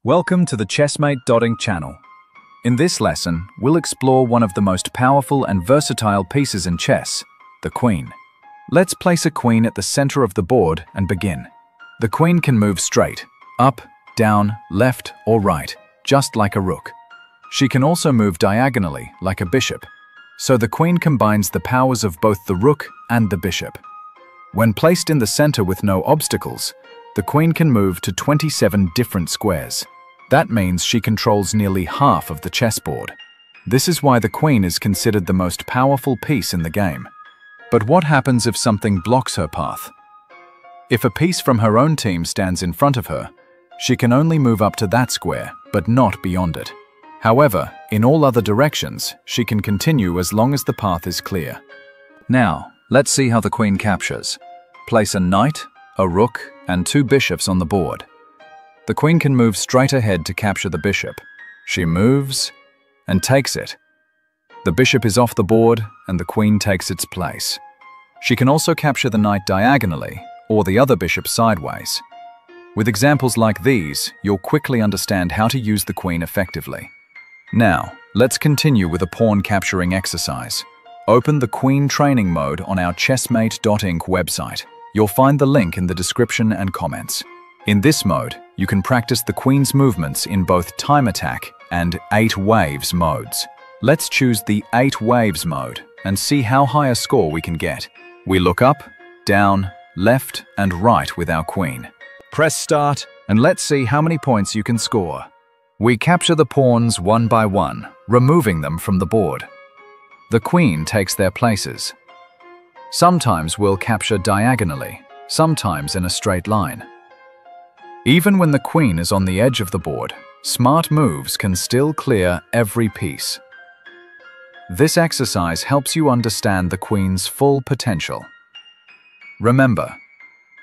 Welcome to the ChessMate.ink channel. In this lesson, we'll explore one of the most powerful and versatile pieces in chess, the queen. Let's place a queen at the center of the board and begin. The queen can move straight, up, down, left, or right, just like a rook. She can also move diagonally, like a bishop. So the queen combines the powers of both the rook and the bishop. When placed in the center with no obstacles, the queen can move to 27 different squares. That means she controls nearly half of the chessboard. This is why the queen is considered the most powerful piece in the game. But what happens if something blocks her path? If a piece from her own team stands in front of her, she can only move up to that square, but not beyond it. However, in all other directions, she can continue as long as the path is clear. Now, let's see how the queen captures. Place a knight, a rook, and two bishops on the board. The queen can move straight ahead to capture the bishop. She moves and takes it. The bishop is off the board and the queen takes its place. She can also capture the knight diagonally or the other bishop sideways. With examples like these, you'll quickly understand how to use the queen effectively. Now, let's continue with a pawn capturing exercise. Open the Queen Training Mode on our ChessMate.ink website. You'll find the link in the description and comments. In this mode, you can practice the queen's movements in both time attack and 8 waves modes. Let's choose the 8 waves mode and see how high a score we can get. We look up, down, left, and right with our queen. Press start and let's see how many points you can score. We capture the pawns one by one, removing them from the board. The queen takes their places. Sometimes we'll capture diagonally, sometimes in a straight line. Even when the queen is on the edge of the board, smart moves can still clear every piece. This exercise helps you understand the queen's full potential. Remember,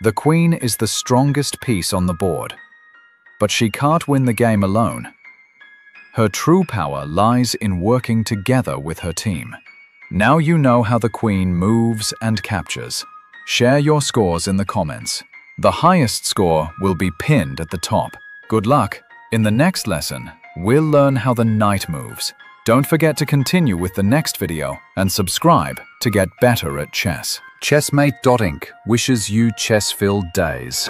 the queen is the strongest piece on the board, but she can't win the game alone. Her true power lies in working together with her team. Now you know how the queen moves and captures. Share your scores in the comments. The highest score will be pinned at the top. Good luck! In the next lesson, we'll learn how the knight moves. Don't forget to continue with the next video and subscribe to get better at chess. ChessMate.ink wishes you chess-filled days.